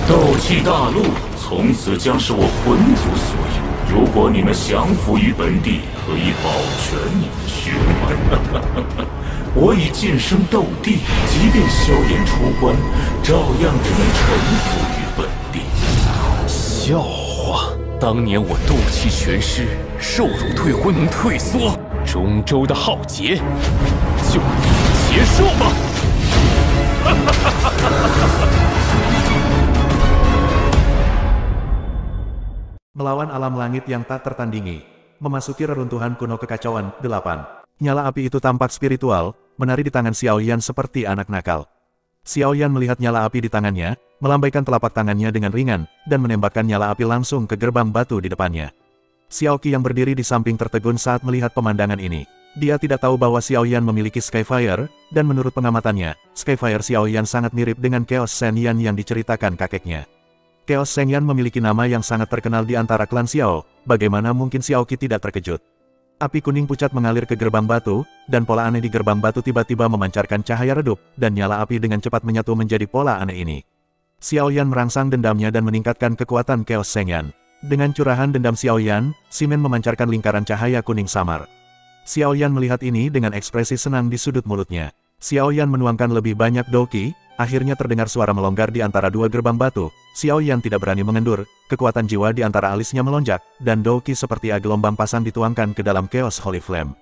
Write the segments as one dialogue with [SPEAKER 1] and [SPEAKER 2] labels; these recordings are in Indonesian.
[SPEAKER 1] 斗气大陆从此将是我魂族所有。如果你们降服于本地，可以保全你们血脉。我已晋升斗帝，即便萧炎出关，照样只能臣服于本地。
[SPEAKER 2] 笑话！当年我斗气全失，受辱退婚能退缩，中州的浩劫就此结束吧。
[SPEAKER 3] Melawan alam langit yang tak tertandingi, memasuki reruntuhan kuno kekacauan 8. Nyala api itu tampak spiritual, menari di tangan Xiao Yan seperti anak nakal. Xiao Yan melihat nyala api di tangannya, melambaikan telapak tangannya dengan ringan, dan menembakkan nyala api langsung ke gerbang batu di depannya. Xiao Qi yang berdiri di samping tertegun saat melihat pemandangan ini. Dia tidak tahu bahwa Xiao Yan memiliki Skyfire, dan menurut pengamatannya, Skyfire Xiao Yan sangat mirip dengan Chaos Shen Yan yang diceritakan kakeknya. Chaos Shen Yan memiliki nama yang sangat terkenal di antara klan Xiao, bagaimana mungkin Xiao Qi tidak terkejut. Api kuning pucat mengalir ke gerbang batu, dan pola aneh di gerbang batu tiba-tiba memancarkan cahaya redup, dan nyala api dengan cepat menyatu menjadi pola aneh ini. Xiao Yan merangsang dendamnya dan meningkatkan kekuatan Chaos Shen Yan. Dengan curahan dendam Xiao Yan, Ximen memancarkan lingkaran cahaya kuning samar. Xiao Yan melihat ini dengan ekspresi senang di sudut mulutnya. Xiao Yan menuangkan lebih banyak Douqi, akhirnya terdengar suara melonggar di antara dua gerbang batu. Xiao Yan tidak berani mengendur, kekuatan jiwa di antara alisnya melonjak, dan Douqi seperti gelombang pasang dituangkan ke dalam Chaos Holy Flame.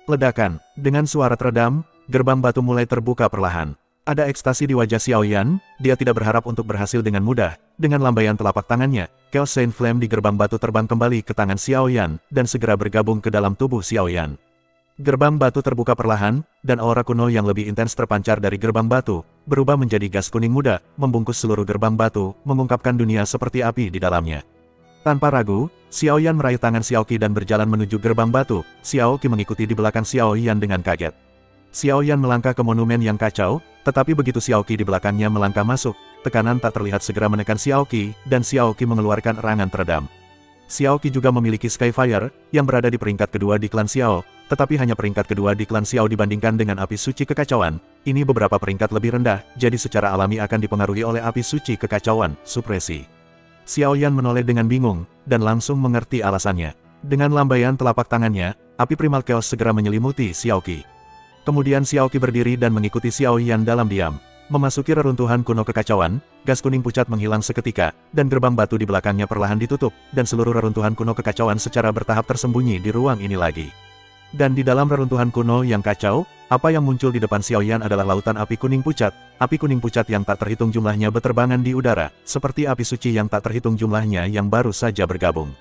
[SPEAKER 3] Ledakan, dengan suara teredam, gerbang batu mulai terbuka perlahan. Ada ekstasi di wajah Xiao Yan, dia tidak berharap untuk berhasil dengan mudah. Dengan lambaian telapak tangannya, Chaos Saint Flame di gerbang batu terbang kembali ke tangan Xiao Yan, dan segera bergabung ke dalam tubuh Xiao Yan. Gerbang batu terbuka perlahan, dan aura kuno yang lebih intens terpancar dari gerbang batu, berubah menjadi gas kuning muda, membungkus seluruh gerbang batu, mengungkapkan dunia seperti api di dalamnya. Tanpa ragu, Xiao Yan meraih tangan Xiao Qi dan berjalan menuju gerbang batu. Xiao Qi mengikuti di belakang Xiao Yan dengan kaget. Xiao Yan melangkah ke monumen yang kacau, tetapi begitu Xiao Qi di belakangnya melangkah masuk, tekanan tak terlihat segera menekan Xiao Qi, dan Xiao Qi mengeluarkan erangan teredam. Xiao Qi juga memiliki Skyfire, yang berada di peringkat kedua di klan Xiao, tetapi hanya peringkat kedua di klan Xiao dibandingkan dengan api suci kekacauan. Ini beberapa peringkat lebih rendah, jadi secara alami akan dipengaruhi oleh api suci kekacauan, supresi. Xiao Yan menoleh dengan bingung, dan langsung mengerti alasannya. Dengan lambaian telapak tangannya, api primal chaos segera menyelimuti Xiao Qi. Kemudian Xiao Qi berdiri dan mengikuti Xiao Yan dalam diam. Memasuki reruntuhan kuno kekacauan, gas kuning pucat menghilang seketika, dan gerbang batu di belakangnya perlahan ditutup, dan seluruh reruntuhan kuno kekacauan secara bertahap tersembunyi di ruang ini lagi. Dan di dalam reruntuhan kuno yang kacau, apa yang muncul di depan Xiao Yan adalah lautan api kuning pucat yang tak terhitung jumlahnya berterbangan di udara, seperti api suci yang tak terhitung jumlahnya yang baru saja bergabung.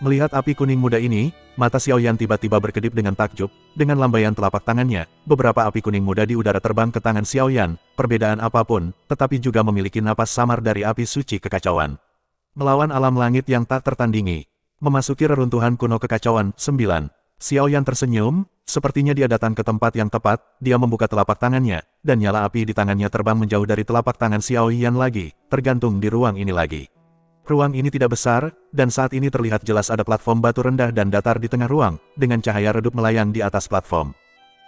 [SPEAKER 3] Melihat api kuning muda ini, mata Xiao Yan tiba-tiba berkedip dengan takjub. Dengan lambaian telapak tangannya, beberapa api kuning muda di udara terbang ke tangan Xiao Yan, perbedaan apapun, tetapi juga memiliki napas samar dari api suci kekacauan. Melawan alam langit yang tak tertandingi. Memasuki reruntuhan kuno kekacauan 9. Xiao Yan tersenyum, sepertinya dia datang ke tempat yang tepat. Dia membuka telapak tangannya, dan nyala api di tangannya terbang menjauh dari telapak tangan Xiao Yan lagi, tergantung di ruang ini lagi. Ruang ini tidak besar, dan saat ini terlihat jelas ada platform batu rendah dan datar di tengah ruang, dengan cahaya redup melayang di atas platform.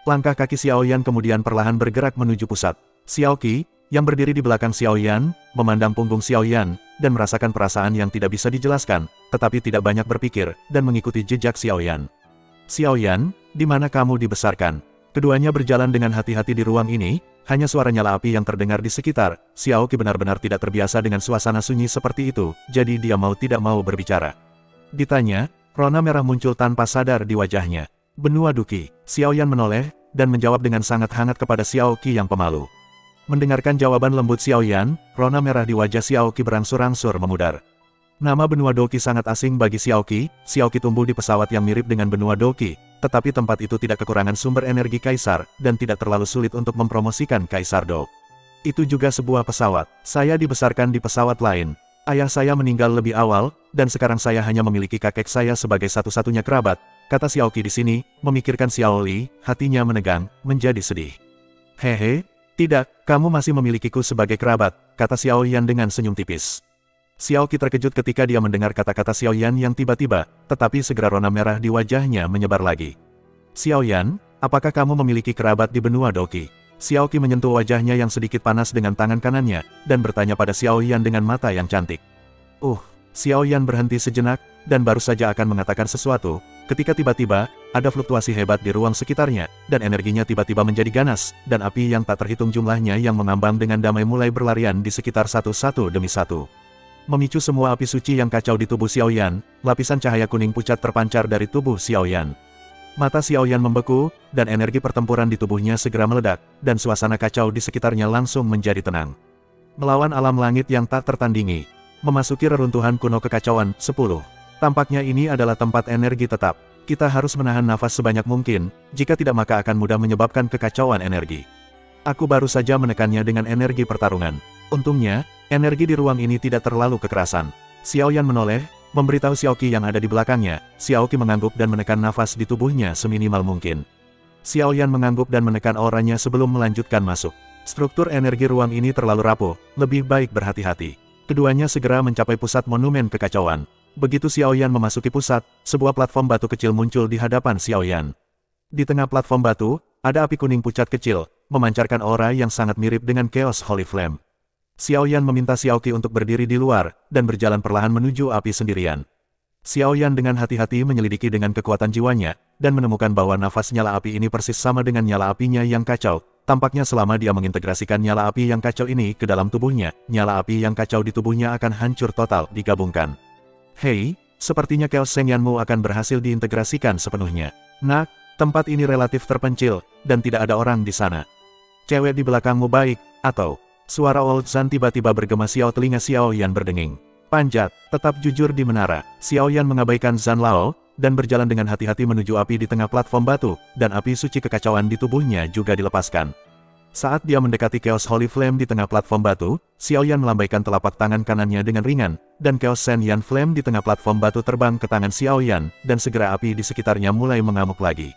[SPEAKER 3] Langkah kaki Xiao Yan kemudian perlahan bergerak menuju pusat. Xiao Qi, yang berdiri di belakang Xiao Yan, memandang punggung Xiao Yan, dan merasakan perasaan yang tidak bisa dijelaskan, tetapi tidak banyak berpikir, dan mengikuti jejak Xiao Yan. Xiao Yan, di mana kamu dibesarkan? Keduanya berjalan dengan hati-hati di ruang ini, hanya suara nyala api yang terdengar di sekitar. Xiao Qi benar-benar tidak terbiasa dengan suasana sunyi seperti itu, jadi dia mau tidak mau berbicara. Ditanya, rona merah muncul tanpa sadar di wajahnya. Benua Duqi. Xiao Yan menoleh, dan menjawab dengan sangat hangat kepada Xiao Qi yang pemalu. Mendengarkan jawaban lembut Xiao Yan, rona merah di wajah Xiao Qi berangsur-angsur memudar. Nama benua Douqi sangat asing bagi Xiao Qi. Xiao Qi tumbuh di pesawat yang mirip dengan benua Douqi, tetapi tempat itu tidak kekurangan sumber energi kaisar, dan tidak terlalu sulit untuk mempromosikan Kaisar Dou. Itu juga sebuah pesawat. Saya dibesarkan di pesawat lain. Ayah saya meninggal lebih awal, dan sekarang saya hanya memiliki kakek saya sebagai satu-satunya kerabat, kata Xiao Qi di sini, memikirkan Xiao Li, hatinya menegang, menjadi sedih. Hehe, tidak, kamu masih memilikiku sebagai kerabat, kata Xiao Yan dengan senyum tipis. Xiao Qi terkejut ketika dia mendengar kata-kata Xiao Yan yang tiba-tiba, tetapi segera rona merah di wajahnya menyebar lagi. Xiao Yan, apakah kamu memiliki kerabat di benua Douqi? Xiaoqi menyentuh wajahnya yang sedikit panas dengan tangan kanannya, dan bertanya pada Xiao Yan dengan mata yang cantik. Xiao Yan berhenti sejenak, dan baru saja akan mengatakan sesuatu, ketika tiba-tiba, ada fluktuasi hebat di ruang sekitarnya, dan energinya tiba-tiba menjadi ganas, dan api yang tak terhitung jumlahnya yang mengambang dengan damai mulai berlarian di sekitar satu demi satu. Memicu semua api suci yang kacau di tubuh Xiao Yan, lapisan cahaya kuning pucat terpancar dari tubuh Xiao Yan. Mata Xiao Yan membeku, dan energi pertempuran di tubuhnya segera meledak, dan suasana kacau di sekitarnya langsung menjadi tenang. Melawan alam langit yang tak tertandingi. Memasuki reruntuhan kuno kekacauan, 10. Tampaknya ini adalah tempat energi tetap. Kita harus menahan nafas sebanyak mungkin, jika tidak maka akan mudah menyebabkan kekacauan energi. Aku baru saja menekannya dengan energi pertarungan. Untungnya, energi di ruang ini tidak terlalu kekerasan. Xiao Yan menoleh, memberitahu Xiaoqi yang ada di belakangnya. Xiaoqi mengangguk dan menekan nafas di tubuhnya seminimal mungkin. Xiao Yan mengangguk dan menekan auranya sebelum melanjutkan masuk. Struktur energi ruang ini terlalu rapuh, lebih baik berhati-hati. Keduanya segera mencapai pusat monumen kekacauan. Begitu Xiao Yan memasuki pusat, sebuah platform batu kecil muncul di hadapan Xiao Yan. Di tengah platform batu, ada api kuning pucat kecil, memancarkan aura yang sangat mirip dengan Chaos Holy Flame. Xiao Yan meminta Xiaoqi untuk berdiri di luar, dan berjalan perlahan menuju api sendirian. Xiao Yan dengan hati-hati menyelidiki dengan kekuatan jiwanya, dan menemukan bahwa nafas nyala api ini persis sama dengan nyala apinya yang kacau. Tampaknya selama dia mengintegrasikan nyala api yang kacau ini ke dalam tubuhnya, nyala api yang kacau di tubuhnya akan hancur total digabungkan. Hei, sepertinya Chaos Shengyanmu akan berhasil diintegrasikan sepenuhnya. Nak, tempat ini relatif terpencil, dan tidak ada orang di sana. Cewek di belakangmu baik, atau... Suara Old Zan tiba-tiba bergema Xiao telinga Xiao Yan berdenging. Panjat, tetap jujur di menara. Xiao Yan mengabaikan Zan Lao, dan berjalan dengan hati-hati menuju api di tengah platform batu, dan api suci kekacauan di tubuhnya juga dilepaskan. Saat dia mendekati Chaos Holy Flame di tengah platform batu, Xiao Yan melambaikan telapak tangan kanannya dengan ringan, dan Chaos Shen-Yan Flame di tengah platform batu terbang ke tangan Xiao Yan, dan segera api di sekitarnya mulai mengamuk lagi.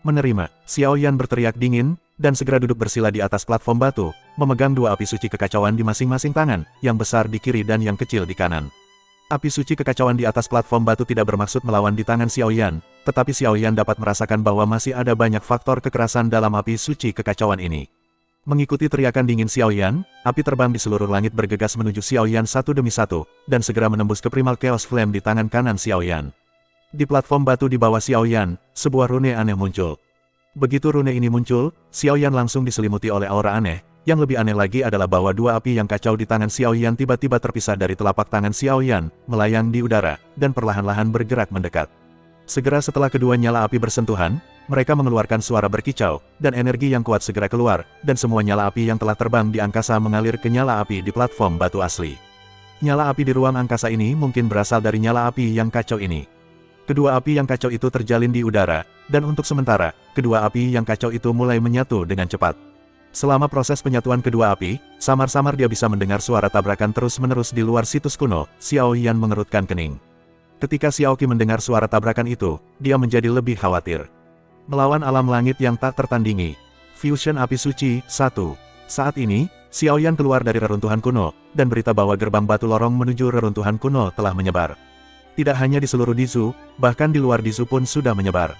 [SPEAKER 3] Menerima, Xiao Yan berteriak dingin, dan segera duduk bersila di atas platform batu, memegang dua api suci kekacauan di masing-masing tangan, yang besar di kiri dan yang kecil di kanan. Api suci kekacauan di atas platform batu tidak bermaksud melawan di tangan Xiao Yan, tetapi Xiao Yan dapat merasakan bahwa masih ada banyak faktor kekerasan dalam api suci kekacauan ini. Mengikuti teriakan dingin Xiao Yan, api terbang di seluruh langit bergegas menuju Xiao Yan satu demi satu, dan segera menembus ke Primal Chaos Flame di tangan kanan Xiao Yan. Di platform batu di bawah Xiao Yan, sebuah rune aneh muncul. Begitu rune ini muncul, Xiao Yan langsung diselimuti oleh aura aneh. Yang lebih aneh lagi adalah bahwa dua api yang kacau di tangan Xiao Yan tiba-tiba terpisah dari telapak tangan Xiao Yan, melayang di udara, dan perlahan-lahan bergerak mendekat. Segera setelah kedua nyala api bersentuhan, mereka mengeluarkan suara berkicau, dan energi yang kuat segera keluar, dan semua nyala api yang telah terbang di angkasa mengalir ke nyala api di platform batu asli. Nyala api di ruang angkasa ini mungkin berasal dari nyala api yang kacau ini. Kedua api yang kacau itu terjalin di udara, dan untuk sementara, kedua api yang kacau itu mulai menyatu dengan cepat. Selama proses penyatuan kedua api, samar-samar dia bisa mendengar suara tabrakan terus-menerus di luar situs kuno. Xiao Yan mengerutkan kening. Ketika Xiaoqi mendengar suara tabrakan itu, dia menjadi lebih khawatir. Melawan alam langit yang tak tertandingi. Fusion api suci, 1. Saat ini, Xiao Yan keluar dari reruntuhan kuno, dan berita bahwa gerbang batu lorong menuju reruntuhan kuno telah menyebar. Tidak hanya di seluruh Dizu, bahkan di luar Dizu pun sudah menyebar.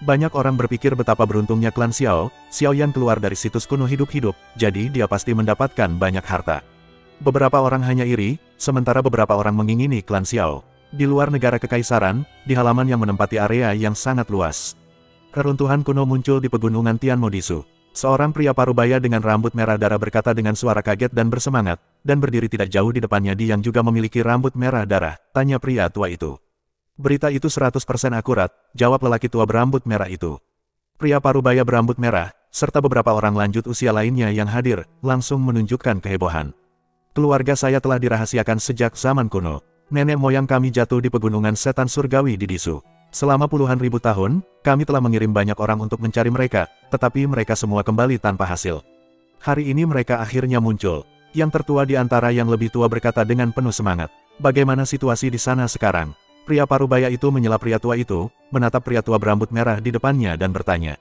[SPEAKER 3] Banyak orang berpikir betapa beruntungnya klan Xiao Yan keluar dari situs kuno hidup-hidup, jadi dia pasti mendapatkan banyak harta. Beberapa orang hanya iri, sementara beberapa orang mengingini klan Xiao. Di luar negara kekaisaran, di halaman yang menempati area yang sangat luas. Reruntuhan kuno muncul di pegunungan Tianmo Dizu. Seorang pria parubaya dengan rambut merah darah berkata dengan suara kaget dan bersemangat, dan berdiri tidak jauh di depannya Di yang juga memiliki rambut merah darah, tanya pria tua itu. Berita itu 100% akurat, jawab lelaki tua berambut merah itu. Pria parubaya berambut merah, serta beberapa orang lanjut usia lainnya yang hadir, langsung menunjukkan kehebohan. Keluarga saya telah dirahasiakan sejak zaman kuno. Nenek moyang kami jatuh di pegunungan setan surgawi di Dizu. Selama puluhan ribu tahun, kami telah mengirim banyak orang untuk mencari mereka, tetapi mereka semua kembali tanpa hasil. Hari ini mereka akhirnya muncul. Yang tertua di antara yang lebih tua berkata dengan penuh semangat. Bagaimana situasi di sana sekarang? Pria parubaya itu menyela pria tua itu, menatap pria tua berambut merah di depannya dan bertanya.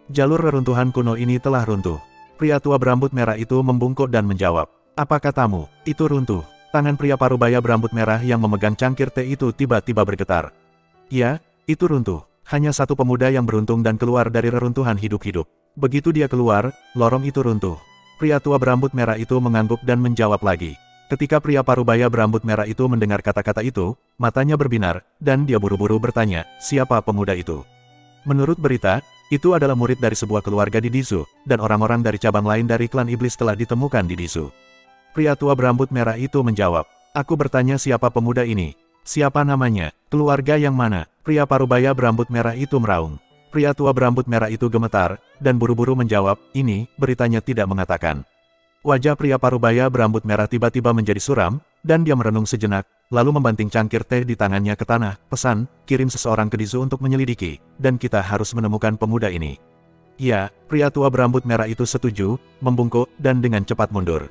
[SPEAKER 3] Jalur reruntuhan kuno ini telah runtuh. Pria tua berambut merah itu membungkuk dan menjawab. Apa katamu? Itu runtuh. Tangan pria parubaya berambut merah yang memegang cangkir teh itu tiba-tiba bergetar. Ya, itu runtuh. Hanya satu pemuda yang beruntung dan keluar dari reruntuhan hidup-hidup. Begitu dia keluar, lorong itu runtuh. Pria tua berambut merah itu mengangguk dan menjawab lagi. Ketika pria parubaya berambut merah itu mendengar kata-kata itu, matanya berbinar, dan dia buru-buru bertanya, siapa pemuda itu? Menurut berita, itu adalah murid dari sebuah keluarga di Dizu, dan orang-orang dari cabang lain dari klan iblis telah ditemukan di Dizu. Pria tua berambut merah itu menjawab, aku bertanya siapa pemuda ini? Siapa namanya? Keluarga yang mana? Pria parubaya berambut merah itu meraung. Pria tua berambut merah itu gemetar, dan buru-buru menjawab, ini, beritanya tidak mengatakan. Wajah pria parubaya berambut merah tiba-tiba menjadi suram, dan dia merenung sejenak, lalu membanting cangkir teh di tangannya ke tanah, pesan, kirim seseorang ke Dizu untuk menyelidiki, dan kita harus menemukan pemuda ini. Ya, pria tua berambut merah itu setuju, membungkuk, dan dengan cepat mundur.